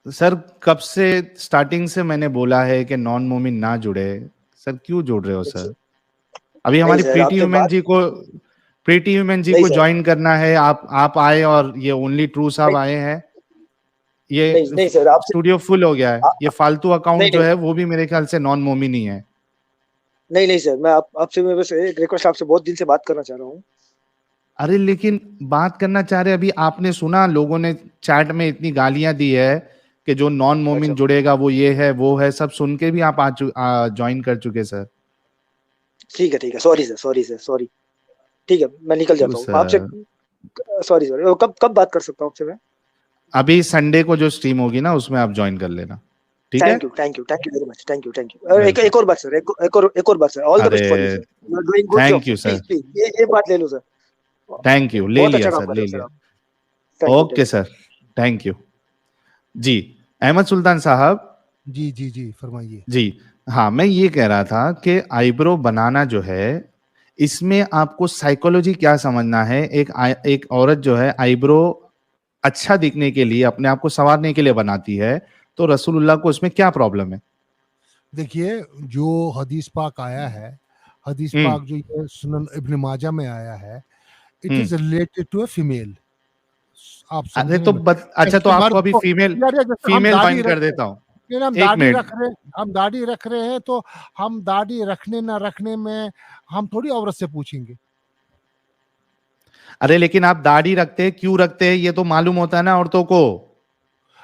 Sir कब से starting से मैंने बोला है कि नॉन मोमिन ना जुड़े। सर क्यों जोड़ रहे हो सर? अभी नहीं हमारी सर, आपसे बात प्रीति ह्यूमन जी नहीं को सर, ज्वाइन करना है। आप आए और ये ओनली ट्रू साहब नहीं आए हैं। ये नहीं नहीं सर, आपसे स्टूडियो फुल हो गया है। ये फालतू नहीं अकाउंट जो नहीं है वो भी मेरे ख्याल से नॉन मोमिन ही है। नहीं नहीं सर, आपसे मैं बस एक रिक्वेस्ट, आपसे बहुत दिन से बात करना चाह रहा हूँ। अरे लेकिन बात करना चाह रहे, अभी आपने सुना लोगों ने चैट में इतनी गालियां दी है कि जो नॉन मोमिन अच्छा, जुड़ेगा वो ये है वो है, सब सुन के भी आप ज्वाइन कर चुके सर। ठीक है, sorry sir, sorry sir, sorry. ठीक है, मैं निकल क्यों जाता हूँ आपसे। सर? सॉरी सॉरी, कब कब बात कर सकता हूँ आपसे मैं? अभी संडे को जो स्ट्रीम होगी ना उसमें आप ज्वाइन कर लेना, ठीक है? Thank you very much, thank you. और वेलकम। एक और बात सर, एक और बात सर, ऑल द अरे best for you sir, you are doing good job, thank you sir. Please please, ये बात ले लो सर। थैंक यू, ले बहुत अच्छा लिया काम सर, कर रहे ले हो सर लिया। आप। Thank you, okay sir, thank you. जी, अहमद सुल्तान साहब। जी जी जी, फरमाइए। जी, हाँ मैं ये कह रहा था कि आईब्रो बनाना जो है इसमें आपको साइकोलॉजी क्या समझना है। एक औरत जो है आईब्रो अच्छा दिखने के लिए, अपने आप को संवारने के लिए बनाती है, तो रसूलुल्लाह को उसमें क्या प्रॉब्लम है? देखिए, जो हदीस पाक आया है, हदीस हम्म। पाक जो ये सुनन इब्न माजा में आया है, it hmm. Is related to a female. आप अरे समझने तो में, अच्छा, तो जैसे आपको मर्द अभी को, फीमेल यार ये जैसे हम फीमेल दाढ़ी ज्वाइन रख कर रहे देता हैं, हूँ। फिर हम एक दाढ़ी मिनट। रख रहे हम दाढ़ी रख रहे हैं, तो हम दाढ़ी रखने ना रखने में हम थोड़ी औरत से पूछेंगे। अरे लेकिन आप दाढ़ी रखते हैं, क्यों रखते हैं ये तो मालूम होता है ना औरतों को।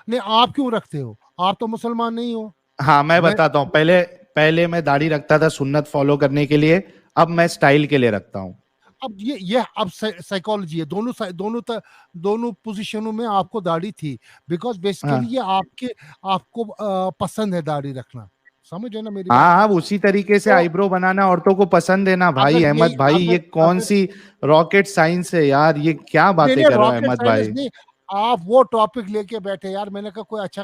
नहीं, आप क्यों रखते हो? आप तो मुसलमान नहीं हो। हाँ मैं मैं बताता हूँ। पहले पहले मैं दाढ़ी रखता था सुन्नत फॉलो करने के लिए, अब मैं स्टाइल के लिए रखता हूँ। अब ये अब साइकोलॉजी है, दोनों पोजीशनों में आपको दाढ़ी थी, बिकॉज बेसिकली हाँ ये आपको पसंद है दाढ़ी रखना। समझ है ना मेरी बात हाँ, को? अब उसी तरीके से तो आईब्रो बनाना औरतों को पसंद है ना भाई। अगर ये अहमद भाई ये अगर कौन अगर सी रॉकेट साइंस है यार, ये क्या नहीं बातें नहीं, कर रहे हो रॉकेट अहमद साइंस भाई? नहीं। आप वो टॉपिक लेके बैठे यार, मैंने कहा कोई अच्छा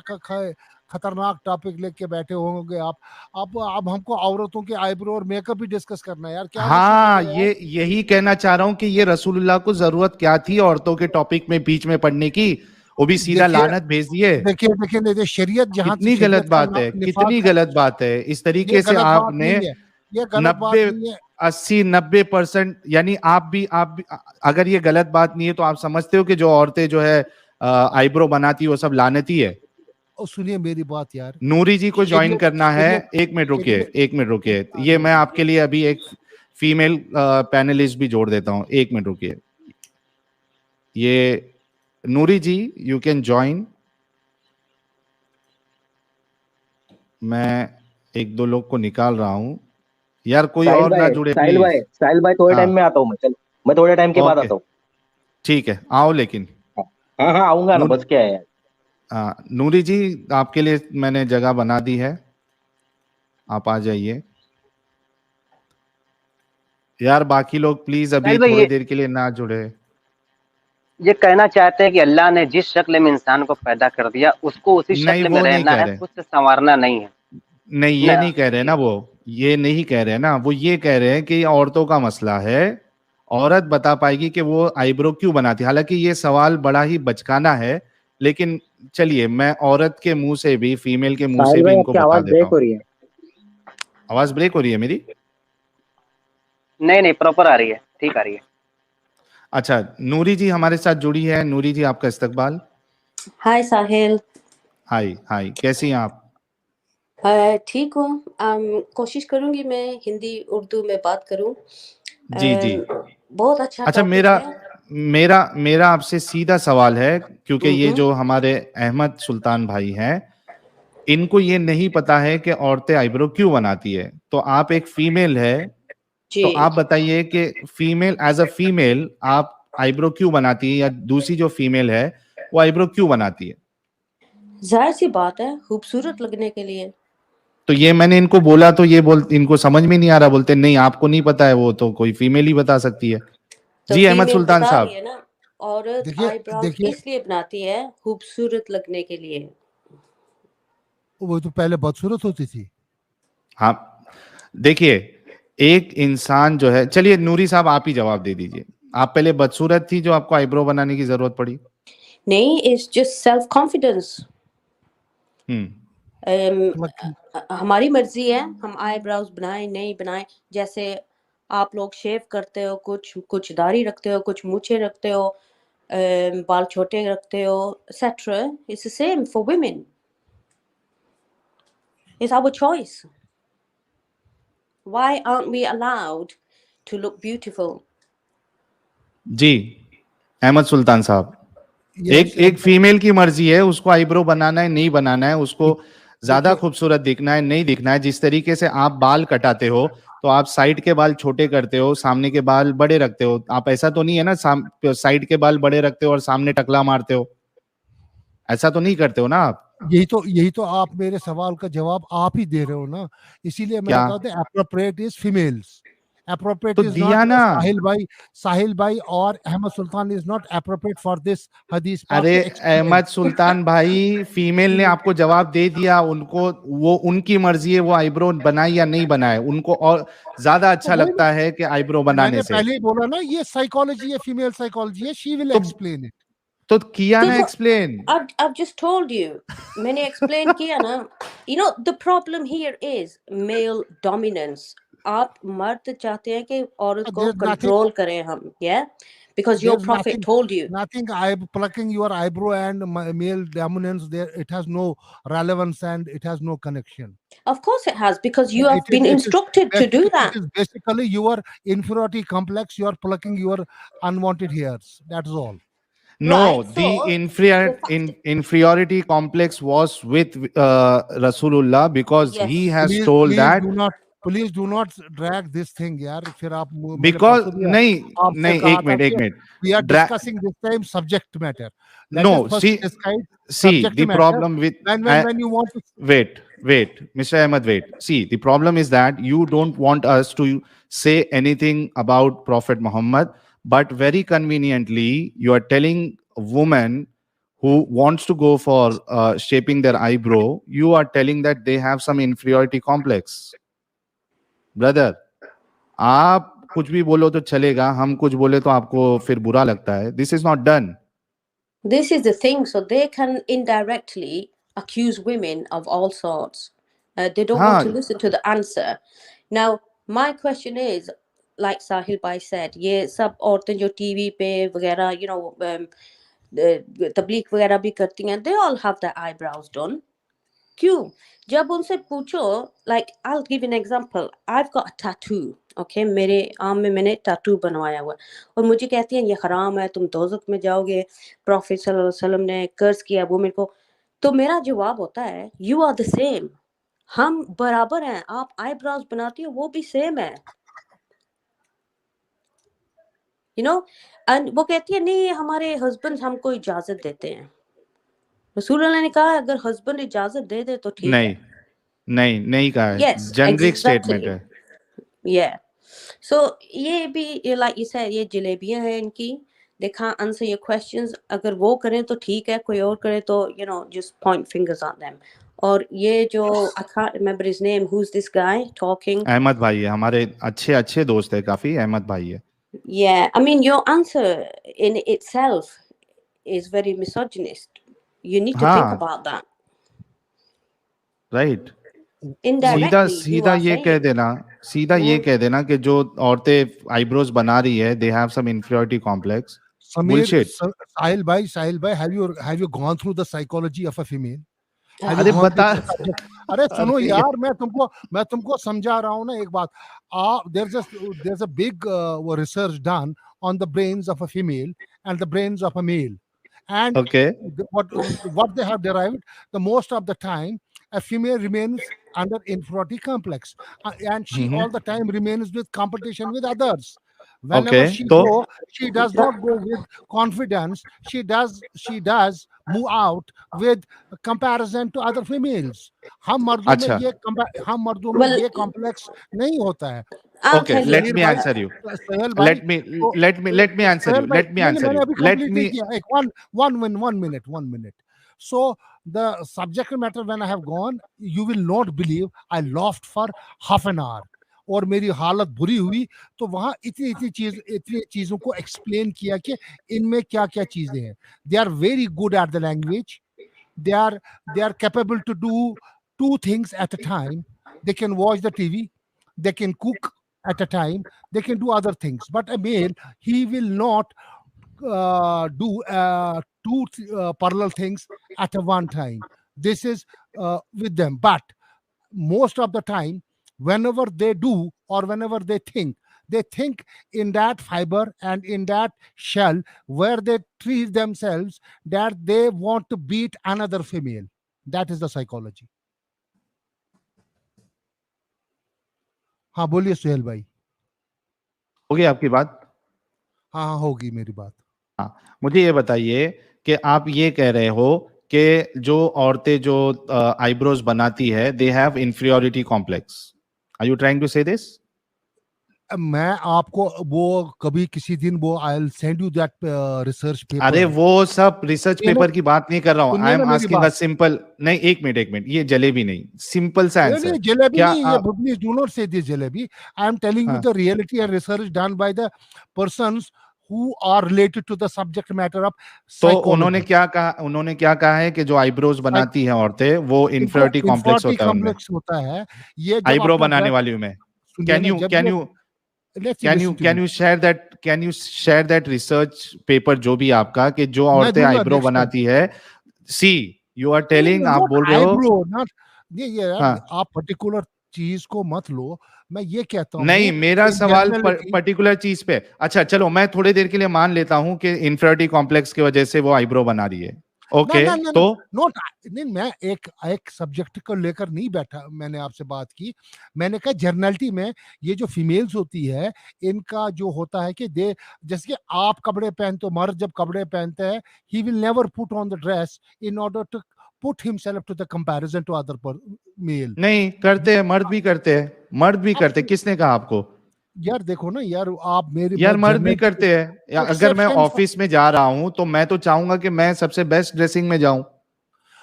खतरनाक टॉपिक लेके बैठे होंगे आप। अब हमको औरतों के आईब्रो और मेकअप भी डिस्कस करना है यार, क्या मसला हो हाँ, गया यार? ये यही कहना चाह रहा हूं कि ये रसूलुल्लाह को जरूरत क्या थी औरतों के टॉपिक में बीच में पढ़ने की, वो भी सीधा देखिए लानत भेज दिए। देखिए, शरीयत जहाँ से कितनी गलत शरीयत का बात है, कितनी निफाज है, गलत बात है। इस ये तरीके से गलत बात आपने नहीं है, ये गलत बात 90 नहीं है। 80 90%, यानी आप भी अगर ये गलत बात नहीं है तो आप समझते हो कि जो औरतें जो है आईब्रो बनाती है वो सब लानती है। और सुनिए मेरी बात यार, नूरी जी को ज्वाइन शरीयत करना है। शरीयत एक मिनट रुकिए, शरीयत एक मिनट रुकिए, हाँ ये जी, मैं आपके लिए अभी एक फीमेल पैनलिस्ट भी जोड़ देता हूं। एक मिनट रुकिए। ये नूरी जी, यू कैन ज्वाइन। मैं एक दो लोग को निकाल रहा हूं यार, कोई और ना जुड़े प्लीज। साहिल भाई थोड़े हाँ टाइम में आता हूँ मैं, चलो मैं थोड़े टाइम के बाद ओके, आता हूँ। ठीक है, आओ लेकिन। हाँ हाँ आऊंगा ना, नूर बस क्या है यार। हाँ नूरी जी, आपके लिए मैंने जगह बना दी है, आप आ जाइए। यार बाकी लोग प्लीज अभी साहिल भाई थोड़ी देर के लिए ना जुड़े। ये कहना चाहते हैं कि अल्लाह ने जिस शक्ल में इंसान को पैदा कर दिया उसको उसी नहीं शक्ल में वो नहीं रहना कह है, रहे, खुद से संवारना नहीं है नहीं ये ना। नहीं कह रहे ना वो, ये नहीं कह रहे ना वो, ये कह रहे हैं कि ये औरतों का मसला है। औरत बता पाएगी कि वो आईब्रो क्यों बनाती है। हालांकि ये सवाल बड़ा ही बचकाना है, लेकिन चलिए मैं औरत के मुंह से भी, फीमेल के मुंह से साहिल भी भाई इनको आपकी बता आवाज देता ब्रेक हूँ। हो रही है। आवाज ब्रेक हो रही है मेरी? नहीं नहीं, प्रॉपर आ रही है, ठीक आ रही है। अच्छा, नूरी जी हमारे साथ जुड़ी है। नूरी जी आपका इस्तकबाल। हाय साहिल। हाय हाय, कैसी हैं आप? ठीक हूँ। कोशिश करूंगी मैं हिंदी उर्दू में बात करूं। जी जी। बहुत अच्छा अच्छा, टॉपिक मेरा है। मेरा मेरा आपसे सीधा सवाल है, क्योंकि ये हम्म, जो हमारे अहमद सुल्तान भाई हैं, इनको ये नहीं पता है कि औरतें आईब्रो क्यों बनाती है। तो आप एक फीमेल है, तो जी। आप बताइए कि फीमेल, एज अ फीमेल आप आईब्रो क्यों बनाती है, या दूसरी जो फीमेल है वो आईब्रो क्यों बनाती है? जाहिर सी बात है, खूबसूरत लगने के लिए। तो ये मैंने इनको बोला तो ये इनको समझ में नहीं आ रहा, बोलते नहीं आपको नहीं पता है, वो तो कोई फीमेल ही बता सकती है। तो जी अहमद फीमेल सुल्तान बता रही साहब। है ना, औरत देखिए आईब्रोज देखिए, इसलिए बनाती है खूबसूरत लगने के लिए। वो तो पहले बदसूरत होती थी। हाँ देखिए, एक इंसान जो है, चलिए नूरी साहब आप ही जवाब दे दीजिए। आप पहले बदसूरत थी जो आपको आईब्रो बनाने की जरूरत पड़ी? नहीं, it's just self confidence. Plucking. हमारी मर्जी है हम आईब्रोज बनाएं नहीं बनाएं, जैसे आप लोग शेव करते हो, कुछ दाढ़ी रखते हो, कुछ मूछें रखते हो, बाल छोटे रखते हो, etc. It's the same for women. It's our choice. Why aren't we allowed to look beautiful? जी, अहमद सुल्तान साहब, Yes, एक फीमेल की मर्जी है, उसको आईब्रो बनाना है नहीं बनाना है, उसको ज्यादा देखिए, खूबसूरत दिखना है नहीं दिखना है। जिस तरीके से आप बाल कटाते हो तो आप साइड के बाल छोटे करते हो, सामने के बाल बड़े रखते हो। आप ऐसा तो नहीं है ना साइड के बाल बड़े रखते हो और सामने टकला मारते हो, ऐसा तो नहीं करते हो ना आप? यही तो आप मेरे सवाल का जवाब आप ही दे रहे हो ना, इसीलिए मैंने क्या? कहा था एप्रोप्रिएट इज फीमेल्स, एप्रोप्रिएट तो इज दिया नॉट ना। साहिल भाई और Ahmed Sultan is not appropriate for this हदीस पाक अरे to explain. अहमद सुल्तान भाई, फीमेल ने आपको जवाब दे दिया, उनको वो उनकी मर्जी है वो आईब्रो बनाए या नहीं बनाए, उनको और ज्यादा तो अच्छा वही लगता है कि आईब्रो बनाने मैंने से। पहले ही बोला ना, ये साइकोलॉजी है, फीमेल साइकोलॉजी है, शी विल तो एक्सप्लेन इट. तो किया ना देखो, explain. I've just told you. मैंने explain किया ना. You know the problem here is male dominance. आप मर्द चाहते हैं कि औरत को There's nothing, कंट्रोल करें हम, yeah? Because your there's prophet told you. nothing plucking your eyebrow and male dominance there, it has no relevance and it has no connection. Of course it has, because you It have been is instructed to do that. it is basically your inferiority complex, you are plucking your unwanted hairs, that's all. No, Right, the so inferiority complex was with Rasulullah, because yes. he has told that. Please do not drag this thing यार, फिर आप मैंने Because परसों भी नहीं आपसे नहीं, कहा एक था मिनट कि we are Dra- discussing this time subject matter. Let no, us first discuss see subject the matter. problem with When you want to, wait, Mr. Ahmed, wait. See, the problem is that you don't want us to say anything about Prophet Muhammad, but very conveniently you are telling a woman who wants to go for shaping their eyebrow, you are telling that they have some inferiority complex. Brother, आप कुछ भी बोलो तो चलेगा, हम कुछ बोले तो आपको फिर बुरा लगता है. This is not done. This is the thing, so they can indirectly accuse women of all sorts. They don't want to हाँ, listen to the answer. Now, my question is, like Sahil Bhai said, ये सब औरतें जो TV पे वगैरह, you know, तबलीग वगैरह भी करती हैं, they all have their eyebrows done. क्यों? जब उनसे पूछो, like I'll give you an example. I've got a tattoo. Okay, मेरे आर्म में मैंने टैटू बनवाया हुआ है और मुझे कहती हैं ये हराम है, तुम दोज़ख में जाओगे, प्रॉफिट सल्लल्लाहु अलैहि वसल्लम ने कर्ज किया वुमेन को। तो मेरा जवाब होता है, यू आर द सेम, हम बराबर हैं। आप आईब्रोज बनाती हो, वो भी सेम है, you know. एंड वो कहती है नहीं हमारे हस्बैंड हमको इजाजत देते हैं। रसूलुल्लाह ने कहा अगर हस्बैंड इजाजत दे दे तो ठीक है। नहीं कहा है, Yes, जेनरिक स्टेटमेंट exactly. है. Yeah. So ये भी like you said, ये जलेबियां हैं इनकी, they can't answer your questions. अगर वो करें तो ठीक है, कोई और करे तो you know just point fingers at them. और ये जो I can't remember his name, who's this guy talking? Ahmad भाई है, हमारे अच्छे दोस्त है काफी, अहमद भाई है. Yeah, I mean your answer in itself is very misogynist. You need to think हाँ, about that. Right. Indirectly, you सीधा are ये कह saying. देना, सीधा ये कह देना कि जो औरतें आईब्रोज बना रही है, they have some inferiority complex. Samir, bullshit. Sahil bhai, have you gone through the psychology of a female? Have you अरे gone बता. through the subject? अरे सुनो अरे यार, मैं तुमको समझा रहा हूँ ना एक बात. There's a big research done on the brains of a female and the brains of a male, and okay. what they have derived, the most of the time a female remains under inferiority complex, and she all the time remains with competition with others. Whenever okay, she तो go, she does not go with confidence, she does move out with comparison to other females. हम अच्छा. मर्दों में Well, ये complex नहीं होता है. I'll Okay, tell you. let Sameer me भाई, answer you. सोहेल भाई, Let me answer you. Let me मैंने answer मैंने you. अभी Let कंप्लीट नहीं me. किया. एक one minute. So the subject matter, when I have gone, you will not believe I laughed for half an hour और मेरी हालत बुरी हुई. तो वहां इतनी चीजों को एक्सप्लेन किया कि इनमें क्या क्या चीजें हैं. They are very good at the language. they are capable to do two things at a time. They can watch the TV, they can cook at a time, they can do other things. But a male, he will not do two parallel things at a one time. This is with them. But most of the time, whenever they do or whenever they think in that fiber and in that shell where they treat themselves that they want to beat another female. That is the psychology. हाँ बोलिए सुहेल भाई. हो गई आपकी बात? हाँ हाँ होगी मेरी बात. हाँ, मुझे ये बताइए कि आप ये कह रहे हो कि जो औरतें जो आईब्रोज बनाती है, they have inferiority complex. Are you trying to say this? मैं आपको वो कभी किसी दिन वो I will send you that research paper. अरे वो सब रिसर्च पेपर की बात नहीं कर रहा हूँ. I am asking a simple. नहीं, एक मिनट, ये जलेबी नहीं, सिंपल सा आंसर. जलेबी नहीं, ये प्लीज डू नॉट से this jalebi. I am telling you the reality and research done by the persons who are related to the subject matter of psychology. तो उन्होंने क्या कहा है कि जो आईब्रोज बनाती हैं औरतें वो इंफीरियरिटी कॉम्प्लेक्स होता है. ये आईब्रो बनाने वाली में can you share that research paper जो भी आपका, कि जो औरतें आईब्रो बनाती है. See, you are telling, आप बोल रहे हो ये आप पर्टिकुलर चीज को मत लो. मैं ये कहता हूँ नहीं, मेरा सवाल पर्टिकुलर चीज पे. अच्छा चलो, मैं थोड़ी देर के लिए मान लेता हूँ कि इंफीरियरिटी कॉम्प्लेक्स की वजह से वो आईब्रो बना रही है. ओके, तो नहीं, मैं एक सब्जेक्ट को लेकर नहीं बैठा. मैंने आपसे बात की, मैंने कहा जर्नलिटी में ये जो फीमेल्स होती है इनका जो होता है कि दे, जैसे कि आप कपड़े पहनते हो, मर्द जब कपड़े पहनते हैं, he will never put on the dress in order to put himself to the comparison to other male. नहीं करते हैं, मर्द भी करते हैं. किसने कहा आपको? यार देखो ना यार, आप मेरी यार मर्द भी करते हैं. अगर मैं ऑफिस में जा रहा हूं तो मैं तो चाहूंगा कि मैं सबसे बेस्ट ड्रेसिंग में जाऊं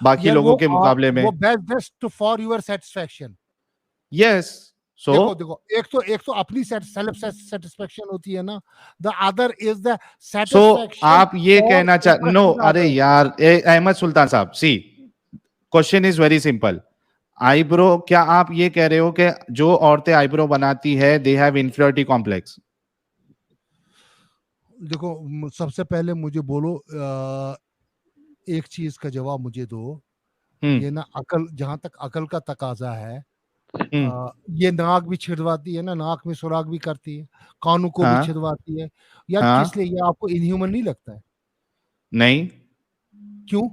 बाकी लोगों के मुकाबले में. वो best dress to for your satisfaction. Yes. So देखो एक तो अपनी सेल्फ सेटिस्फैक्शन होती है ना. The other is the satisfaction. आप ये कहना नो, अरे यार Ahmed Sultan sahab, see question is very simple. Eyebrow, क्या आप ये कह रहे हो कि जो औरतें आईब्रो बनाती है दे हैव इंफीरियरिटी कॉम्प्लेक्स? देखो सबसे पहले मुझे बोलो, एक चीज का जवाब मुझे दो. ये ना अकल, जहां तक अकल का तकाजा है, ये नाक भी छिदवाती है ना, नाक में सुराख भी करती है, कानों को भी छिदवाती है. यार किस लिए? ये आपको इनह्यूमन नहीं लगता है? नहीं. क्यों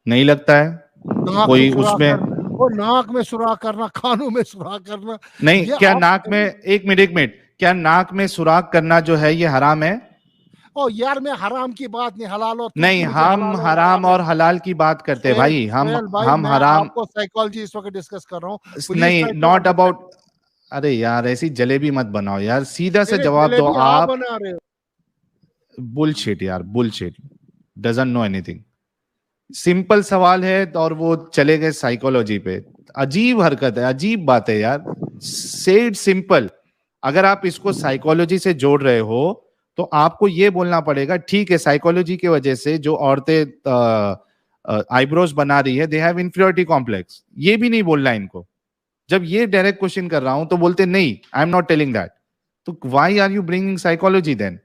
नहीं लगता है? कोई उसमें वो नाक में सुराख करना, कानों में सुराख करना नहीं. क्या नाक में, एक मिनट, क्या नाक में सुराख करना जो है ये हराम है? ओ यार, मैं हराम की बात नहीं, हलाल और नहीं, हम हराम और हलाल की बात करते हैं भाई. हम हराम आपको साइकोलॉजी इस वक्त डिस्कस कर रहा हूँ. नहीं, नॉट अबाउट. अरे यार ऐसी जलेबी मत बनाओ यार, सीधा से जवाब दो. आप बना रहे हो. बुलशिट यार, bullshit. Doesn't know anything. Simple सवाल है और वो चले गए साइकोलॉजी पे. अजीब हरकत है, अजीब बात है यार. से इट सिंपल. अगर आप इसको साइकोलॉजी से जोड़ रहे हो तो आपको ये बोलना पड़ेगा, ठीक है साइकोलॉजी की वजह से जो औरतें आईब्रोज बना रही है दे हैव इंफीरियरिटी कॉम्प्लेक्स. ये भी नहीं बोलना इनको. जब ये डायरेक्ट क्वेश्चन कर रहा हूं तो बोलते नहीं, I am not telling that. तो why are you bringing psychology then?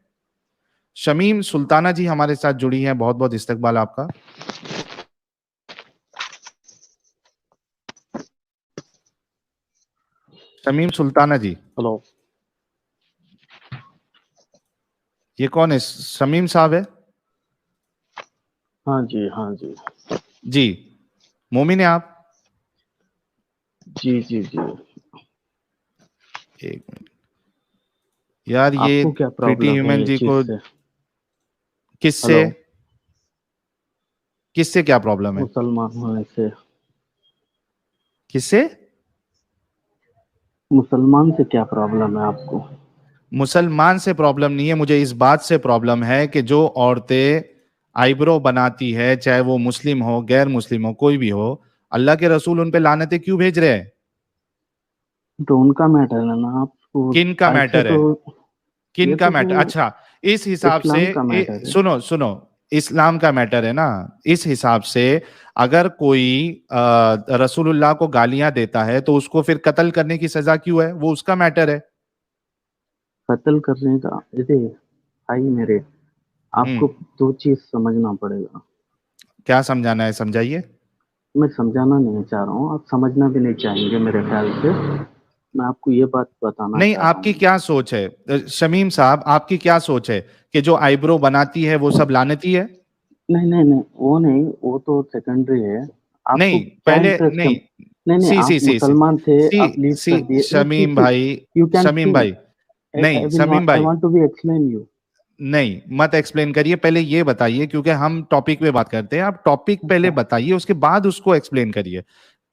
Shamim Sultana ji हमारे साथ जुड़ी हैं, बहुत बहुत इस्तकबाल आपका. शमीम सुल्ताना जी, हेलो. ये कौन है? शमीम साहब है? हाँ जी जी. मोमिन है आप? जी. एक मिनट यार, ये प्रीटी ह्यूमन जी को किससे क्या प्रॉब्लम है? मुसलमान होने से. किससे? मुसलमान से क्या प्रॉब्लम है आपको? मुसलमान से प्रॉब्लम नहीं है, मुझे इस बात से प्रॉब्लम है कि जो औरतें आईब्रो बनाती है, चाहे वो मुस्लिम हो, गैर मुस्लिम हो, कोई भी हो, अल्लाह के रसूल उन पे लानतें क्यों भेज रहे हैं? तो उनका मैटर है ना. आपको किन का मैटर है? किन का मैटर? अच्छा, इस हिसाब से सुनो, इस्लाम का मैटर है ना। इस हिसाब से अगर कोई रसूलुल्लाह को गालियां देता है तो उसको फिर कत्ल करने की सजा क्यों है, वो उसका मैटर है। कत्ल करने का, देखिए भाई मेरे, आपको दो चीज समझना पड़ेगा। क्या समझाना है, समझाइए। मैं समझाना नहीं चाह रहा हूँ, आप समझना भी नहीं चाहेंगे मेरे ख्याल से। मैं आपको ये बात बताना नहीं, चाह रहा आपकी हूँ। क्या सोच है शमीम साहब, आपकी क्या सोच है कि जो आईब्रो बनाती है वो सब लानती है? नहीं नहीं नहीं, वो नहीं, वो तो सेकेंडरी है। आपको नहीं, क्या पहले इंटरेस्ट है? नहीं। नहीं नहीं, सी आप सी सी सी मुसलमान थे, सी आप लीव सी कर दिए। नहीं, सी शमीम सी, भाई, यू कैन शमीम सी। भाई, नहीं शमीम आई भाई, want to be explain you. नहीं मत एक्सप्लेन करिए, पहले ये बताइए, क्योंकि हम टॉपिक पे बात करते हैं। आप टॉपिक पहले बताइए, उसके बाद उसको एक्सप्लेन करिए।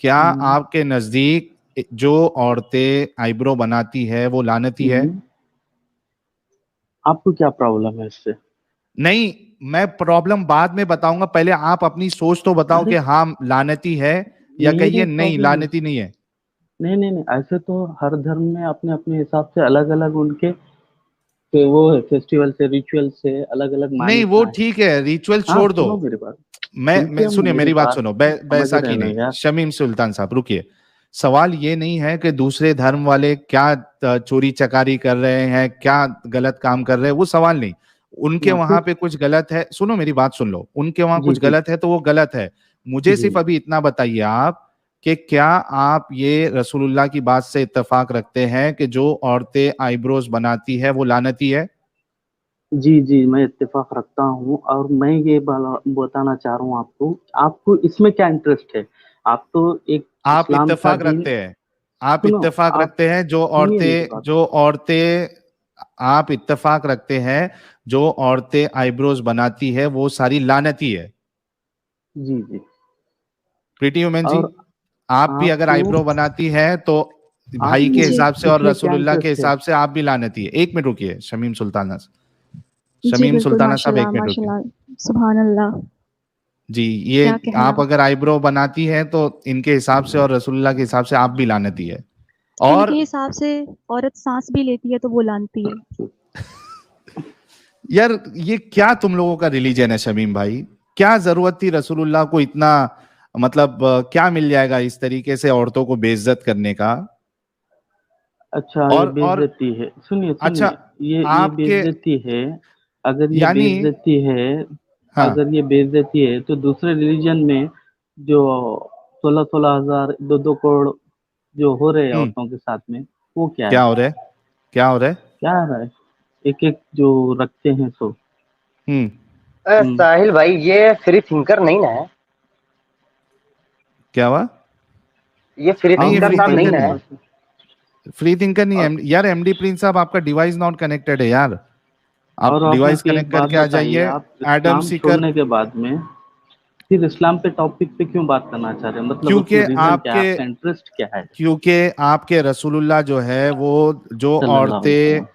क्या आपके नजदीक जो औरतें आईब्रो बनाती है वो लानती है? आपको क्या प्रॉब्लम है इससे? नहीं, मैं प्रॉब्लम बाद में बताऊंगा, पहले आप अपनी सोच तो बताओ अरे कि हाँ लानती है, या मेरी कहिए नहीं प्रॉब्लम लानती नहीं है। नहीं नहीं नहीं, ऐसे तो हर धर्म में अपने अपने हिसाब से अलग अलग उनके वो है, फेस्टिवल से रिचुअल से अलग अलग नहीं वो मान्यता है। ठीक है, रिचुअल हाँ छोड़ दो। सुनो मेरी बात, मैं सुनते हो सुनिए, मेरी मेरी बात बात? सुनो, समझ रहे बैसाखी ना नहीं, यार? शमीम सुल्तान साहब रुकिए। सवाल ये नहीं है कि दूसरे धर्म वाले क्या चोरी चकारी कर रहे हैं, क्या गलत काम कर रहे हैं, वो सवाल नहीं। उनके ना वहां फिर, पे कुछ गलत है, सुनो मेरी बात सुन लो, उनके वहां जी कुछ जी गलत है तो वो गलत है। मुझे जी। सिर्फ अभी इतना बताइए आप कि क्या आप ये रसूलुल्लाह की बात से इत्तेफाक रखते हैं कि जो औरतें आईब्रोज बनाती है वो लानती है? जी जी, मैं इत्तेफाक रखता हूँ, और मैं ये बताना चाह रहा हूँ आपको, आपको इसमें क्या इंटरेस्ट है? आप तो एक आप इस्लाम का इत्तेफाक दीन, रखते हैं, आप सुनो, इत्तेफाक आप रखते हैं जो सुनिए मेरी औरतें बात। जो औरतें आप इत्तेफाक रखते हैं जो औरतें आईब्रोज बनाती है वो सारी लानती है? जी जी। प्रीति वुमेन जी, और आप भी अगर आपको, आईब्रो बनाती है तो आप भाई के जी हिसाब से और इसमें क्या रसूलुल्लाह के इंटरेस्ट है? हिसाब से आप भी लानती है। एक मिनट रुकिए शमीम सुल्ताना, जी शमीम बिल्कुल, सुल्ताना साहब, माशाल्लाह एक मिनट रुकिए। माशाल्लाह, सुभान अल्लाह। जी, ये क्या कहना। आप अगर आईब्रो बनाती है तो इनके हिसाब से और रसूलुल्लाह के हिसाब से आप भी लानती है। इनके और हिसाब से औरत सांस भी लेती है तो वो लानती है। यार ये क्या तुम लोगों का रिलीजन है शमीम भाई? क्या जरूरत थी रसूलुल्लाह को इतना, मतलब क्या मिल जाएगा इस तरीके से औरतों को बेइज्जत करने का? अच्छा, ये और बेइज्जती है? सुनिए अच्छा, सुनिए, ये आपके बेइज्जती है। अगर ये यानी, बेइज्जती है, हाँ, अगर ये बेइज्जती है तो दूसरे रिलीजन में जो 16-16 हजार, 2-2 करोड़ जो हो रहे हैं हम्म, औरतों के साथ में, वो क्या क्या है? हो रहा है, क्या हो रहा है? क्या है? एक एक जो रखते हैं सो। हम्म, हम्म। साहिल भाई, ये फ्री थिंकर नहीं ना है? क्या हुआ? ये फ्री नहीं, हाँ ये थिंकर फ्री मेरी साहब नहीं थिंकर समझ ना की नहीं, है? बात है। फ्री थिंकर नहीं और है यार। एमडी प्रिंस साहब, आपका डिवाइस नॉट कनेक्टेड है यार, आप और आप डिवाइस मुझे एक कनेक्ट बात करके आ बताइए, जाइए। आप एडम इस्लाम सीकर, छोड़ने के बाद में फिर इस्लाम पे टॉपिक पे क्यों बात करना चाह रहे हैं? मतलब क्योंकि उसमें रीजन क्या है? आपके आपका इंटरेस्ट क्या है? क्योंकि आपके रसूलुल्लाह जो है वो, जो सल्लल्लाहु अलैहि औरतें वसल्लम।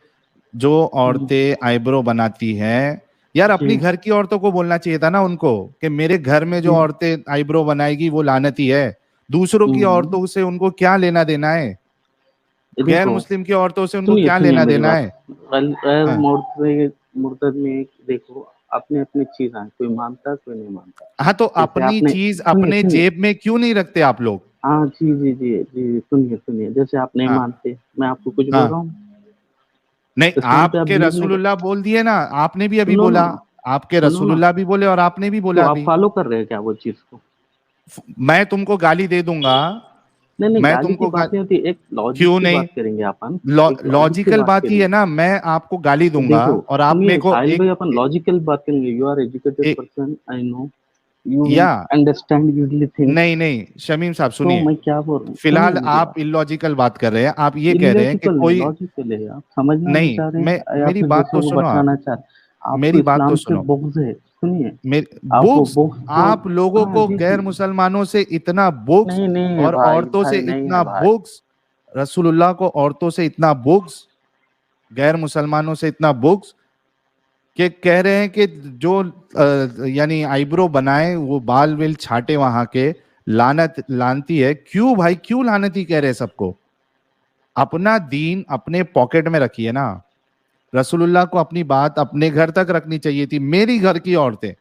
जो हम्म, औरतें आईब्रो बनाती हैं, यार अपनी जी घर की औरतों को बोलना चाहिए था ना उनको कि मेरे घर में जो जी। औरतें आईब्रो बनाएगी वो लानती है। दूसरों की हम्म, औरतों से उनको क्या लेना देना है? ये गैर देखो, मुस्लिम की औरतों से उनको सुनिए क्या सुनिए लेना मेरी देना बात। है? गैर हाँ, मुर्तद में देखो, अपने अपनी चीज है, कोई मानता कोई नहीं मानता। हाँ, तो जैसे अपनी आपने, चीज सुनिए अपने सुनिए, जेब में क्यों नहीं रखते आप लोग? हाँ जी जी जी जी, सुनिए सुनिए, जैसे आप नहीं हाँ, मानते, मैं आपको कुछ बोल हाँ, रहा हूँ? नहीं, इस्लाम पे आप आपके बिलीव नहीं कर, रसूलुल्लाह बोल दिए ना, आपने भी अभी सुनो ना, बोला, आपके सुनो ना, रसूलुल्लाह भी बोले और आपने भी तो बोला आप अभी। फॉलो कर रहे हैं क्या वो चीज को? मैं तुमको गाली दे दूंगा, नहीं नहीं, मैं गाली की तुमको बात नहीं होती, एक लॉजिक क्यों की नहीं? बात करेंगे अपन। एक लॉजिक की लॉजिकल बात बात ही है करेंगे। ना, मैं आपको गाली तो दूंगा देखो, और आप मेरे सुनिए को साहिल भाई, एक, अपन लॉजिकल बात करेंगे। यू आर एजुकेटेड एक पर्सन, आई नो, यू या अंडरस्टैंड यूजली थिंग्स। नहीं नहीं, शमीम साहब तो सुनिए, मैं क्या बोल रहा हूँ, सुनिए फिलहाल मेरी आप बात। इलॉजिकल बात कर रहे हैं, आप ये कह रहे हैं कि इलॉजिकल नहीं, कोई, लॉजिकल है। आप समझना नहीं नहीं, चाह रहे मैं, हैं, या मेरी फिर बात तो दूसरों को सुनो आप, भटकाना चाह रहे हैं? आपको मेरी बात तो इस्लाम से सुनो, बुग़्ज़ है, सुनिए। मेरे आपको बुग्स, बुग़्ज़ तो, आप लोगों हाँ को जी गैर जी। मुसलमानों से इतना बुग्स नहीं नहीं है और भाई, औरतों से भाई नहीं है इतना भाई। बुग्स, रसूलुल्लाह को औरतों से इतना बुग्स, गैर मुसलमानों से इतना बुग्स, कि कह रहे हैं कि जो यानी आईब्रो बनाए वो बाल वेल छाटे वहां के, लानत लानती है। क्यों भाई, क्यों लानती कह रहे हैं सबको? अपना दीन अपने पॉकेट में रखिए ना। रसूलुल्लाह को अपनी बात अपने घर तक रखनी चाहिए थी। मेरी घर की औरतें,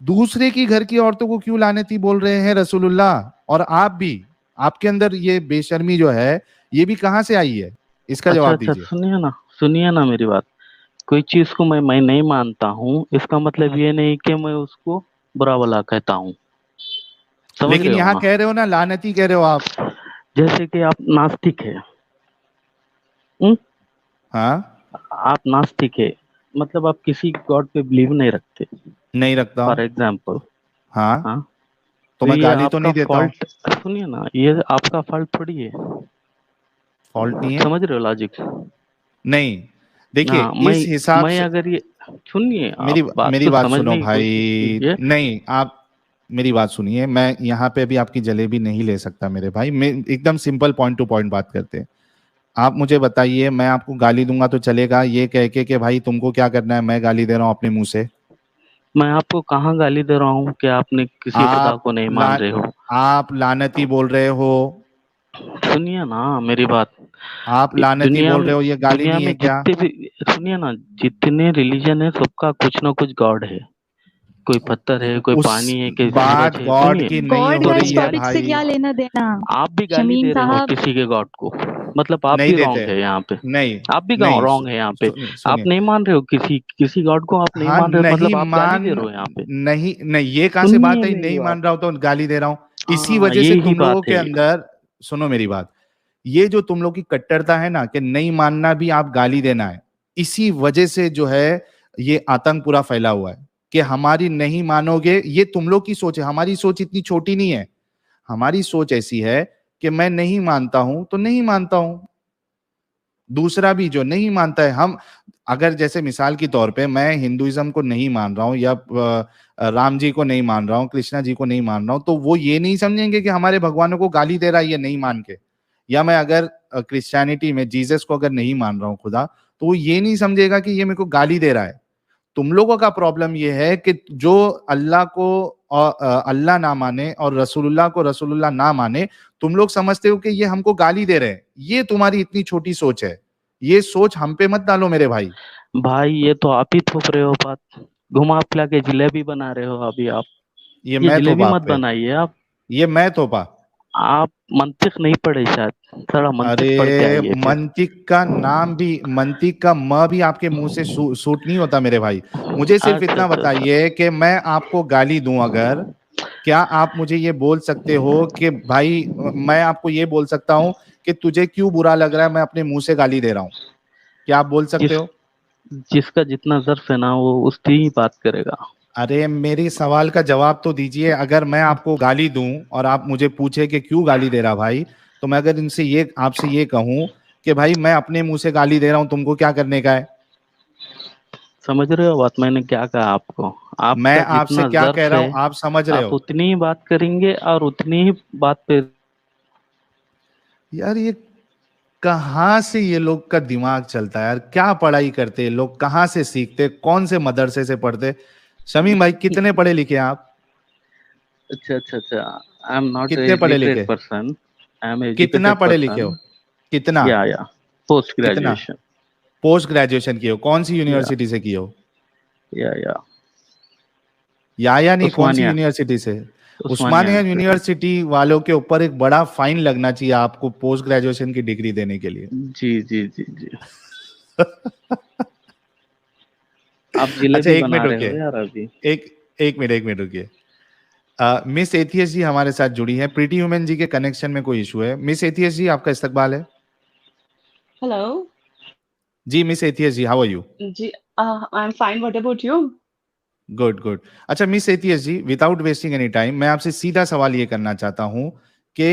दूसरे की घर की औरतों को क्यों लानती बोल रहे हैं रसूलुल्लाह? और आप भी, आपके अंदर ये बेशर्मी जो है ये भी कहाँ से आई है? इसका अच्छा जवाब अच्छा, दीजिए। सुनिए ना मेरी बात। कोई चीज को मैं नहीं मानता हूँ, इसका मतलब ये नहीं कि मैं उसको बुरा भला कहता हूँ। समझ लेकिन रहे हो यहाँ ना? कह रहे हो ना, लानती कह रहे हो आप। जैसे कि आप नास्तिक है, हम्म? हाँ, आप नास्तिक है, मतलब आप किसी गॉड पे बिलीव नहीं रखते, नहीं रखता फॉर हूँ। एग्जाम्पल। हाँ, हाँ, तो तो मैं ये गाली तो आपका नहीं देता हूँ। फॉल्ट, सुनिए ना, ये आपका फॉल्ट थोड़ी है। फॉल्ट नहीं है, समझ रहे हो लॉजिक? नहीं। देखिए हाँ, इस हिसाब मैं से, अगर ये, सुनिए, मेरी आप बात मेरी तो बात सुनो समझने की कोशिश भाई। कीजिए। नहीं, आप मेरी बात सुनिए। मैं यहाँ पे भी आपकी जलेबी नहीं ले सकता मेरे भाई। मैं एकदम सिंपल पॉइंट टू पॉइंट बात करते हैं। आप मुझे बताइए, मैं आपको गाली दूंगा तो चलेगा, ये कह के कि भाई तुमको क्या करना है, मैं गाली दे रहा हूँ अपने मुंह से? मैं आपको कहाँ गाली दे रहा हूँ कि आपने किसी खुदा आप को नहीं ला मान रहे हो? आप लानती बोल रहे हो। सुनिए ना मेरी बात। आप लानती बोल रहे हो, ये गाली दुनिया नहीं में है क्या? जितने भी, सुनिए ना, जितने रिलीजन है सबका कुछ ना कुछ गॉड है। कोई पत्थर है, कोई उस पानी है, कोई सूरज बात है। गॉड सुनिए, की नहीं गॉड हो तो का इस रही है टॉपिक से रियलिटी, क्या भाई। लेना देना? आप भी गाली शमीम दे रहे हो साहब, किसी के गॉड को, मतलब आप नहीं भी देते। रॉन्ग है यहाँ पे। नहीं, आप भी नहीं, रॉन्ग है यहाँ पे। सुनिए आप सुनिए। नहीं मान रहे हो किसी किसी गॉड को, आप नहीं हाँ, मान रहे हो, नहीं मतलब आप गाली दे मान, रहे हो यहाँ पे। नहीं नहीं, ये कहाँ से बात सुनिए है? मेरी नहीं मान बात। रहा हूं तो गाली दे रहा हूं? इसी हाँ, वजह से ये ही तुम लोगों बात के है। अंदर, सुनो मेरी बात, ये जो तुम लोग की कट्टरता है ना, कि नहीं मानना भी आप गाली देना है, इसी वजह से जो है ये आतंक पूरा फैला हुआ है कि हमारी नहीं मानोगे। ये तुम लोग की सोच है, हमारी सोच इतनी छोटी नहीं है। हमारी सोच ऐसी है कि मैं नहीं मानता हूं तो नहीं मानता हूं। दूसरा भी जो नहीं मानता है, हम अगर जैसे मिसाल के तौर पे मैं हिंदुइज्म को नहीं मान रहा हूं, या राम जी को नहीं मान रहा हूं, कृष्णा जी को नहीं मान रहा हूं, तो वो ये नहीं समझेंगे कि हमारे भगवानों को गाली दे रहा है ये नहीं मान के। या मैं अगर क्रिश्चियनिटी में जीसस को अगर नहीं मान रहा हूं खुदा, तो वो ये नहीं समझेगा कि ये मेरे को गाली दे रहा है। तुम लोगों का प्रॉब्लम ये है कि जो अल्लाह को अल्लाह ना माने और रसूलुल्लाह को रसूलुल्लाह ना माने, तुम लोग समझते हो कि ये हमको गाली दे रहे हैं। ये तुम्हारी इतनी छोटी सोच है। ये सोच हम पे मत डालो मेरे भाई। भाई ये तो आप ही थोप रहे हो बात, घुमा फिरा के जिलेबी बना रहे हो अभी आप। ये ये मैं जिलेबी थोपा मत आप पे, बनाइए आप। ये मैं थोपा। आप मंतिक नहीं पढ़े शायद, थोड़ा मंतिक पढ़ के अरे आइए फिर। मंतिक का नाम भी, मंतिक का म भी आपके मुंह से सूट नहीं होता मेरे भाई। मुझे सिर्फ अच्छा इतना अच्छा अच्छा। बताइए कि मैं आपको गाली दूं अगर, क्या आप मुझे ये बोल सकते हो कि भाई, मैं आपको ये बोल सकता हूं कि तुझे क्यों बुरा लग रहा है मैं अपने मुंह से गाली दे रहा हूं? क्या आप बोल सकते जिस हो? जिसका जितना ज़र्फ है ना वो उसकी ही बात करेगा। अरे मेरे सवाल का जवाब तो दीजिए। अगर मैं आपको गाली दूं और आप मुझे पूछे कि क्यों गाली दे रहा भाई, तो मैं अगर इनसे ये आपसे ये कहूं कि भाई मैं अपने मुंह से गाली दे रहा हूं, तुमको क्या करने का है? समझ रहे हो बात मैंने क्या कहा आपको? मैं आपका आपसे जितना क्या कह ज़र्फ रहा है हूं आप समझ रहे आप हो? उतनी ही बात करेंगे और उतनी ही बात पे। यार ये कहाँ से ये लोग का दिमाग चलता है यार? क्या पढ़ाई करते हैं लोग, कहाँ से सीखते, कौन से मदरसे से पढ़ते? शमीम भाई कितने पढ़े लिखे हैं आप? अच्छा अच्छा अच्छा, आई एम नॉट कितने पढ़े एजुकेटेड लिखे? पर्सन, आई एम कितना एजुकेटेड पढ़े लिखे हो? पर्सन। कितना? या पोस्ट कितना? ग्रेजुएशन। पोस्ट ग्रेजुएशन की हो? कौन सी या यूनिवर्सिटी से की हो? या या नहीं, कौन सी उस्मानिया, यूनिवर्सिटी से? उस्मानिया उस्मानिया से। यूनिवर्सिटी वालों के ऊपर एक बड़ा फाइन लगना चाहिए आपको पोस्ट ग्रेजुएशन की डिग्री देने के लिए। जी जी जी जी। आप अच्छा जिलेबी एक बना मिनट रहे हो रुकिए, यार अभी। एक एक मिनट रुकिए। मिस एथियस जी हमारे साथ जुड़ी है। प्रीटी ह्यूमन जी के कनेक्शन में कोई इशू है? मिस एथियस जी आपका इस्तकबाल है। Hello. जी मिस एथियस ji, how are you? I'm fine. What about you? Good good. अच्छा मिस एथियस ji, without wasting any time, मैं आपसे सीधा सवाल ये करना चाहता हूं कि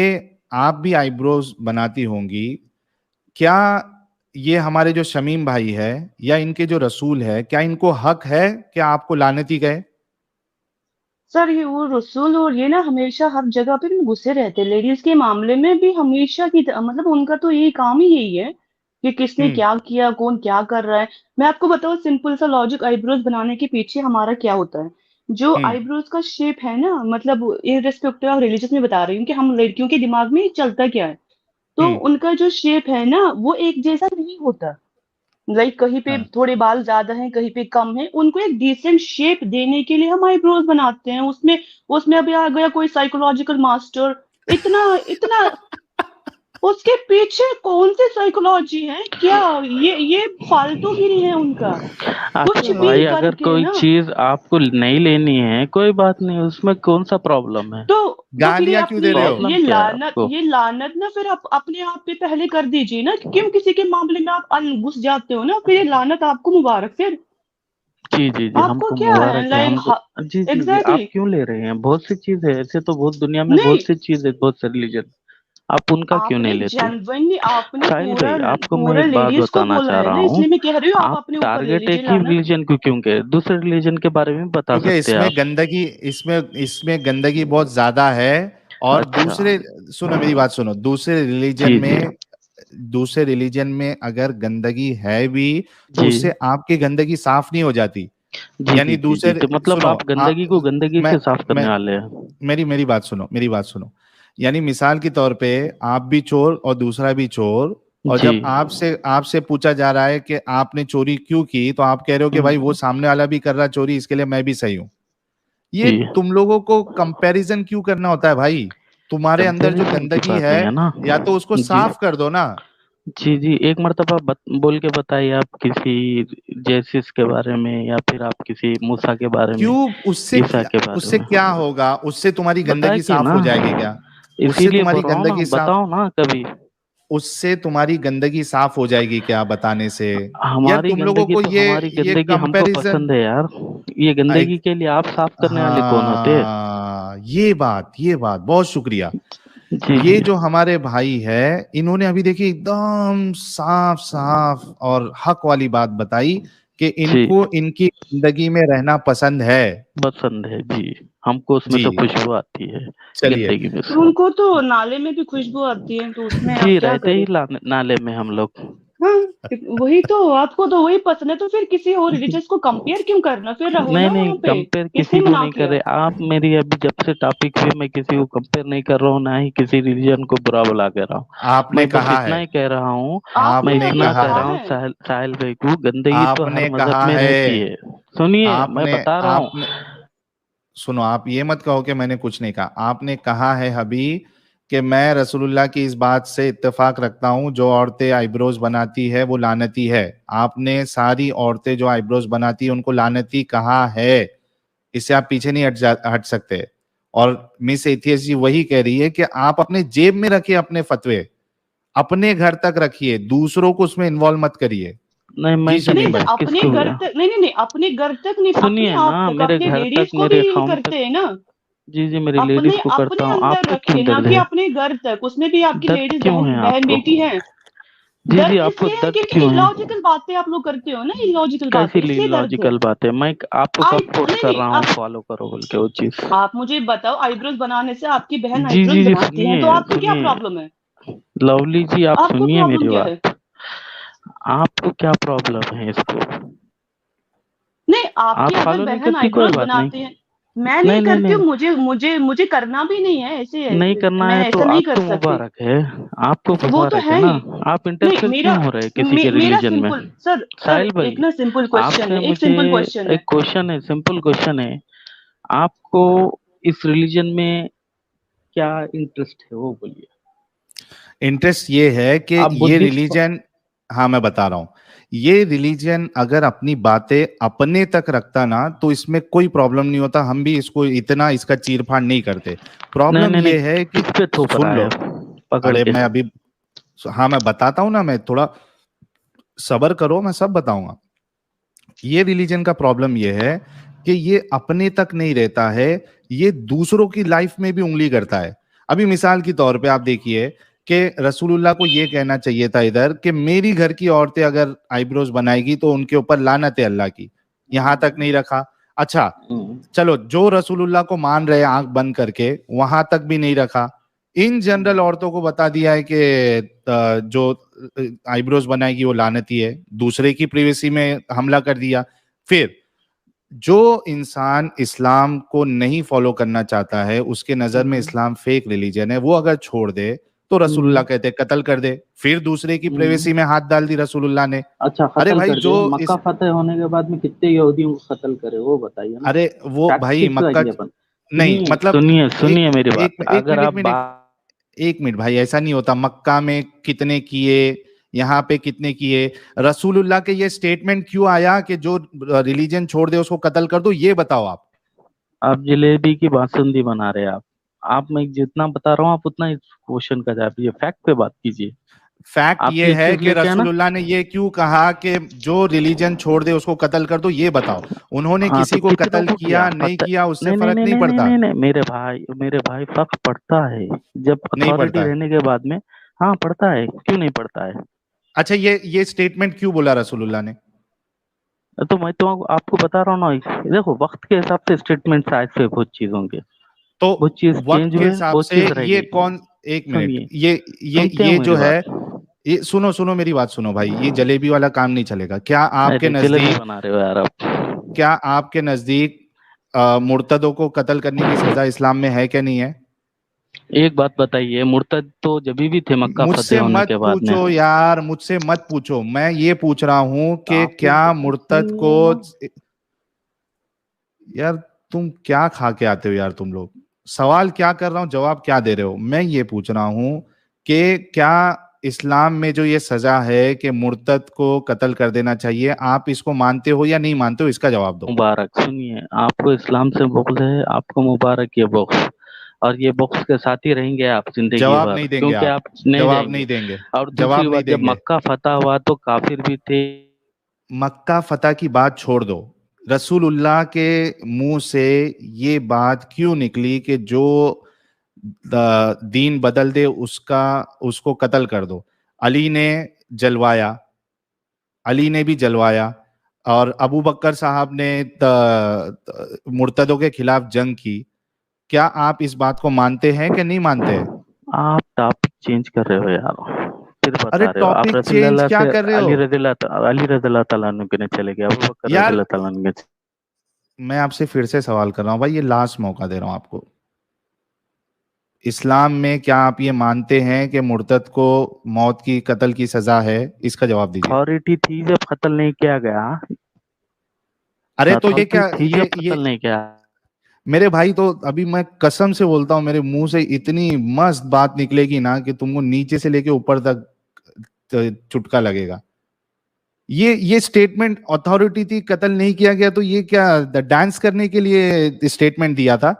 आप भी आईब्रोज बनाती होंगी, क्या ये हमारे जो शमीम भाई है या इनके जो रसूल है, क्या इनको हक है कि आपको लानती कहे? सर ये वो रसूल और ये ना हमेशा हर जगह पे ना गुस्से रहते हैं लेडीज के मामले में भी हमेशा मतलब उनका तो यही काम ही यही है कि किसने हम्म। क्या किया कौन क्या कर रहा है। मैं आपको बताऊं सिंपल सा लॉजिक आईब्रोज बनाने के पीछे हमारा क्या होता है। जो हम्म। आईब्रोज का शेप है ना मतलब इररिस्पेक्टिव ऑफ रिलीजियस में बता रही हूँ कि हम लड़कियों के दिमाग में चलता क्या है। तो हम्म। उनका जो शेप है ना वो एक जैसा नहीं होता। लाइक कहीं पे हाँ। थोड़े बाल ज्यादा हैं, कहीं पे कम है, उनको एक डिसेंट शेप देने के लिए हम आईब्रोज बनाते हैं। उसमें उसमें अभी आ गया कोई साइकोलॉजिकल मास्टर, इतना इतना उसके पीछे कौन सी साइकोलॉजी है क्या? ये फालतूगिरी है उनका, कुछ अच्छा भी भाई, अगर करके कोई ना। चीज आपको नहीं लेनी है कोई बात नहीं, उसमें कौन सा प्रॉब्लम है? तो फिर ये गालियां क्यों अपनी दे रहे हो? प्रॉब्लम क्या है आपको? ये लानत ना फिर आप अपने आप पे पहले कर दीजिए ना। क्यों किसी के मामले में आप घुस जाते हो ना, फिर ये लानत आपको मुबारक। फिर जी जी जी, आपको हमको क्या है मुबारक है लाइक? हमको। जी जी जी, आप एग्जैक्टली। क्यों ले रहे हैं? बहुत सी चीज है ऐसे, तो बहुत दुनिया में नहीं, बहुत सी चीज है, बहुत से रिलीजन, आप उनका क्यों नहीं आपने लेते? जेन्युइनली आपने साहिल पूरा भाई, आपको मैं पूरा एक बात लेडीज को बताना बोला चाह है रहा ना, हूँ, इसलिए मैं कह रही हूँ आप आप अपने ऊपर ले टारगेट लीजिए एक ही लानत। रिलीजन को क्यों कहे? दूसरे रिलीजन के बारे में भी बता क्योंकि सकते हैं इसमें आप। गंदगी, इसमें गंदगी बहुत ज्यादा है। और अच्छा। दूसरे, सुनो मेरी बात सुनो, जी जी दूसरे रिलीजन में अगर गंदगी है भी तो जी उससे आपकी गंदगी साफ नहीं हो जाती। जी जी यानी जी जी, तो दूसरे, मतलब सुनो आप गंदगी को गंदगी मैं से साफ करने मैं वाले हैं? मेरी मेरी बात सुनो। यानी मिसाल के तौर पे आप भी चोर और दूसरा भी चोर, और जी। जब आपसे आपसे पूछा जा रहा है कि आपने चोरी क्यों की, तो आप कह रहे हो कि भाई वो हम्म, सामने वाला भी कर रहा चोरी, इसके लिए मैं भी सही हूं। ये जी। तुम लोगों को कंपैरिजन क्यों करना होता है भाई? तुम्हारे अंदर जो कंपैरिजन की गंदगी बात है, नहीं है ना। या तो उसको जी साफ कर दो ना। जी जी, एक मर्तबा बोल के बताइए, आप किसी जेसिस के बारे में या फिर आप किसी मूसा के बारे में, क्यों? ईसा के बारे उससे में क्या होगा? उससे तुम्हारी गंदगी बताइए साफ ना। हो जाएगी क्या? उससे इसीलिए तुम्हारी बोल रहा हूँ ना, गंदगी साफ बताओ ना कभी। उससे तुम्हारी गंदगी साफ हो जाएगी क्या बताने से? यार हमारी तुम लोगों गंदगी को तो ये हमारी ये गंदगी हमको कंपैरिजन, पसंद है यार। ये गंदगी के लिए आप साफ करने वाले कौन होते हैं? हाँ, ये बात बहुत शुक्रिया। जी ये जी जो हमारे भाई है, इन्होंने अभी देखिए एकदम साफ साफ और हक वाली बात बताई कि जी, इनको इनकी जिंदगी में रहना पसंद है। पसंद है जी। हमको उसमें से जी, खुशबू आती है, चलिए। गंदगी में तो से। उनको तो नाले में भी खुशबू आती है, तो उसमें आप जी, क्या रहते करें? ही नाले में हम लोग। हाँ, वही तो, आपको तो वही पसंद है, तो फिर किसी और रिलीजियस को कंपेयर क्यों करना? फिर रहो नहीं ना नहीं, वहां पे, कंपेयर किसने किसी को मना नहीं कर किया? रहे आप। मेरी अभी जब से टॉपिक हुई, मैं किसी को कंपेयर नहीं कर रहा हूँ, ना ही किसी रिलीजन को बुरा भुला कह रहा हूँ। आपने मैं बस कहा इतना है, ही कह रहा हूँ, मैं आपने आपने अभी इतना कह कहा रहा कहा हूँ, है। साहिल भाई को, गंदगी तो हर आपने मजहब कहा में है रहती है। सुनिए, मैं आपने बता रहा हूँ। आपने सुनो, आप ये मत कहो कि मैंने कुछ नहीं कहा। आपने कहा है अभी कि मैं रसूलुल्लाह की इस बात से इत्तेफाक रखता हूं, जो औरतें आईब्रोज बनाती है वो लानती है। आपने सारी औरतें जो आईब्रोज बनाती है उनको लानती कहा है। इससे आप पीछे नहीं हट सकते। और मिस एथियस जी वही कह रही है कि आप अपने जेब में रखिए अपने फतवे, अपने घर तक रखिए, दूसरों को उसमें इन्वॉल्व मत करिए। नहीं, मैं जी क्यों नहीं शमीम तो भाई। नहीं, अपने किसको घर भैया? तक, नहीं, अपने घर तक नहीं, अपने सुनिए आप ना, तक, मेरे अपने घर तक, लेडीज को मेरे भी अकाउंट तक। करते हैं ना। जी जी, मेरी लेडीज अपने को करता अपने हूँ, अंदर आपको रखिए क्यों ना, दर्द कि है? अपने घर तक, उसमें भी आपकी दर्द लेडीज क्यों है बहन आपको? बेटी है। जी जी, दर्द आपको इसलिए है दर्द क्योंकि क्यों है? इलॉजिकल बातें आप लोग करते हो ना, इलॉजिकल कैसी बातें, इसलिए दर्द है। लॉजिकल बात है? मैं आपको आई कब फोर्स नहीं कर नहीं रहा हूँ आप फॉलो करो बोल के वो चीज? आप मुझे बताओ, आईब्रोज बनाने से आपकी बहन जी आईब्रोज जी जी, बनाती हैं, सुनिए तो आपको क्या सुनिए, प्रॉब्लम है? लवली जी, आप आपको सुनिए प्रॉब्लम मेरी क्या है? बात। आपको क्या प्रॉब्लम है इसको? नहीं, आपकी आप अगर फॉलो नहीं बहन करती, कोई आईब्रोज बात नहीं। बनाती है, मैं नहीं नहीं नहीं करती हूँ, नहीं, मुझे करना भी नहीं है ऐसे। नहीं करना मैं है तो ऐसा नहीं कर आपको सकती। मुबारक है। आपको वो तो मुबारक है है ना। ही। आप नहीं, इंटरफेयर क्यों हो रहे हैं किसी के मेरा रिलीजन में? सिंपल सर, साहिल एक भाई, ना सिंपल क्वेश्चन आपसे है, एक मुझे सिंपल क्वेश्चन है। एक क्वेश्चन है, सिंपल क्वेश्चन है। आपको इस रिलीजन में क्या इंटरेस्ट है, वो बोलिए। इंटरेस्ट ये है कि आप ये बुद्धिस्ट? रिलीजन, हाँ मैं बता रहा हूं, ये रिलीजन अगर अपनी बातें अपने तक रखता ना तो इसमें कोई प्रॉब्लम नहीं होता। हम भी इसको इतना इसका चीरफाड़ नहीं करते। नहीं प्रॉब्लम नहीं नहीं, ये है कि, किस पे थोप सुन रहा है लो, पकड़ अरे के? मैं अभी, हाँ मैं बताता हूं ना, मैं थोड़ा सबर करो, मैं सब बताऊंगा। ये रिलीजन का प्रॉब्लम ये है कि ये अपने तक नहीं रहता है, ये दूसरों की लाइफ में भी उंगली करता है। अभी मिसाल के तौर पे आप देखिए कि रसूलुल्लाह को ये कहना चाहिए था इधर कि मेरी घर की औरतें अगर आईब्रोज बनाएगी तो उनके ऊपर लानत है अल्लाह की। यहां तक नहीं रखा। अच्छा, चलो जो रसूलुल्लाह को मान रहे हैं आंख बंद करके, वहां तक भी नहीं रखा। इन जनरल औरतों को बता दिया है कि जो आईब्रोज बनाएगी वो लानती है। दूसरे की प्रिवेसी में हमला कर दिया। फिर जो इंसान इस्लाम को नहीं फॉलो करना चाहता है, उसके नजर में इस्लाम फेक रिलीजन है, वो अगर छोड़ दे तो रसूलुल्लाह कहते कत्ल कर दे। फिर दूसरे की प्रिवेसी में हाथ डाल दी रसूलुल्लाह ने। अच्छा, अरे कत्ल भाई कर जो दिया। मक्का फतेह होने के बाद में कितने यहूदियों को कत्ल करे वो बताइए ना। अरे वो भाई स्टैटिस्टिक्स मक्का लाइए अपन। नहीं सुनिए मतलब सुनिए सुनिए मेरी बात। एक अगर आप एक मिनट भाई, ऐसा नहीं होता। मक्का में कितने किए, यहाँ पे कितने किए, रसूलुल्लाह के ये स्टेटमेंट क्यों आया कि जो रिलीजन छोड़ दे उसको कत्ल कर दो, ये बताओ आप। जलेबी की बासुंदी बना रहे हैं आप मैं जितना बता रहा हूँ आप उतना इस क्वेश्चन का जवाब दीजिए, फैक्ट पे बात कीजिए। फैक्ट आप ये है चीज कि लेके आना। रसूलुल्लाह ने ये क्यों कहा कि जो रिलीजन छोड़ दे उसको कत्ल कर दो, ये बताओ। उन्होंने हाँ, किसी तो को कितनों कत्ल को किया पता नहीं किया उससे नहीं नहीं फर्क नहीं नहीं नहीं पड़ता। नहीं नहीं मेरे भाई फर्क पड़ता है जब नहीं अथॉरिटी पड़ता है। रहने के बाद में। हाँ पड़ता है, क्यों नहीं पड़ता है। अच्छा, ये स्टेटमेंट क्यों बोला रसूलुल्लाह ने? तो मैं तो आपको बता रहा हूँ ना, देखो वक्त के हिसाब से स्टेटमेंट आए थे बहुत चीजों के, तो बहुत चीज वक्त चेंज के हुए, हिसाब बहुत से चीज रह ये गई। कौन, एक मिनट, सुनिए, ये सुनते हो ये जो मेरी है, बात। ये सुनो सुनो मेरी बात सुनो भाई, ये जलेबी वाला काम नहीं चलेगा। क्या आपके अरे जलेबी नजदीक, बना रहे हो यार आप। क्या आपके नजदीक मुर्तदों को कत्ल करने की सजा इस्लाम में है क्या नहीं है? एक बात बताइए, मुर्तद तो जब भी थे मक्का फतेह मुझसे होने मत के बाद में। पूछो यार, मुझसे मत पूछो। मैं ये पूछ रहा हूं तो कि आपने क्या तो मुर्तद सुनिए को, ना। यार तुम क्या खा के आते हो यार तुम लोग? सवाल क्या कर रहा हूं, जवाब क्या दे रहे हो? मैं ये पूछ रहा हूं कि क्या इस्लाम में जो ये सजा है कि मुर्तद को कत्ल कर देना चाहिए, आप इसको मानते हो या नहीं मानते हो, इसका जवाब दो। मुबारक, सुनिए, आपको इस्लाम से बुग़्ज़ है, आपको मुबारक ये बॉक्स, और ये बॉक्स के साथ ही रहेंगे आप जिंदगी जवाब भर, नहीं देंगे क्योंकि आप, आप नहीं जवाब जाएंगे। नहीं देंगे, और दूसरी जवाब नहीं बात, जब देंगे। मक्का फतह हुआ तो काफिर भी थे। मक्का फतह की बात छोड़ दो, रसूलुल्लाह के मुंह से ये बात क्यों निकली कि जो दीन बदल दे उसका, उसको कत्ल कर दो? अली ने जलवाया, अली ने भी जलवाया, और अबू बकर साहब ने मुर्तदों के खिलाफ जंग की। क्या आप इस बात को मानते हैं कि नहीं मानते हैं? आप टॉपिक चेंज कर रहे हो यार, फिर अरे बता रहे हो आप टॉपिक चेंज रसूलुल्लाह क्या से कर रहे हो अली रज़ियल्लाहु ताला अन्हु के ने चले गए, अबू बकर यार? रज़ियल्लाहु ताला अन्हु के। मैं आपसे फिर से सवाल कर रहा हूं भाई, ये लास्ट मौका दे रहा हूं आपको। इस्लाम में क्या आप ये मानते हैं कि मुर्तद को मौत की, कत्ल की सजा है? इसका जवाब दीजिए। अथॉरिटी थी जब कत्ल नहीं किया गया। अरे तो ये अथॉरिटी क्या, थी जब ये कत्ल नहीं किया। मेरे भाई, तो अभी मैं कसम से बोलता हूँ, मेरे मुंह से इतनी मस्त बात निकलेगी ना कि तुमको नीचे से लेके ऊपर तक चुटका लगेगा। ये स्टेटमेंट, अथॉरिटी थी, कत्ल नहीं किया गया, तो ये क्या डांस करने के लिए स्टेटमेंट दिया था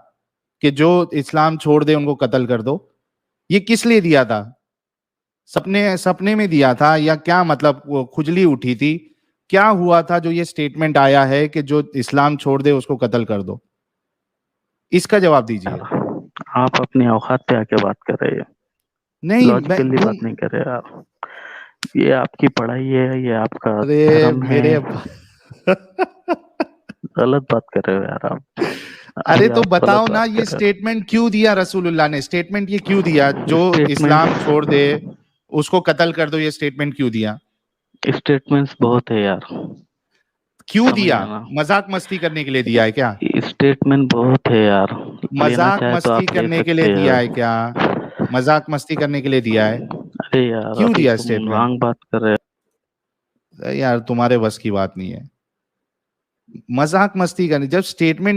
कि जो इस्लाम छोड़ दे उनको कत्ल कर दो? ये किस लिए दिया था? सपने सपने में दिया था या क्या? मतलब वो खुजली उठी थी? क्या हुआ था जो ये स्टेटमेंट आया है कि जो इस्लाम छोड़ दे उसको कत्ल कर दो? इसका जवाब दीजिए। आप अपनी औकात पे आके बात कर रहे हैं, नहीं लॉजिकली बात नहीं कर रहे आप। ये आपकी पढ़ाई है, ये आपका अरे धर्म है, मेरे गलत बात कर रहे हो यार आप। अरे अभी तो आप बताओ गलत ना, बात ये कर रहे स्टेटमेंट क्यों दिया रसूलुल्लाह ने? स्टेटमेंट ये क्यों दिया, जो हो। इस्लाम छोड़ दे उसको कत्ल कर दो, ये स्टेटमेंट क्यों दिया? स्टेटमेंट्स बहुत है यार, क्यों समझ दिया? आना। मजाक मस्ती करने के लिए दिया है क्या? स्टेटमेंट बहुत है यार, लेना मजाक चाहे तो मस्ती आप ले करने के लिए सकते हो। दिया है क्या? मजाक मस्ती करने के लिए दिया है? अरे यार क्यों अभी दिया तुम स्टेटमेंट? रॉन्ग बात कर रहे हो। यार तुम्हारे बस की बात नहीं है, मजाक मस्ती करनी। जब स्टेटमेंट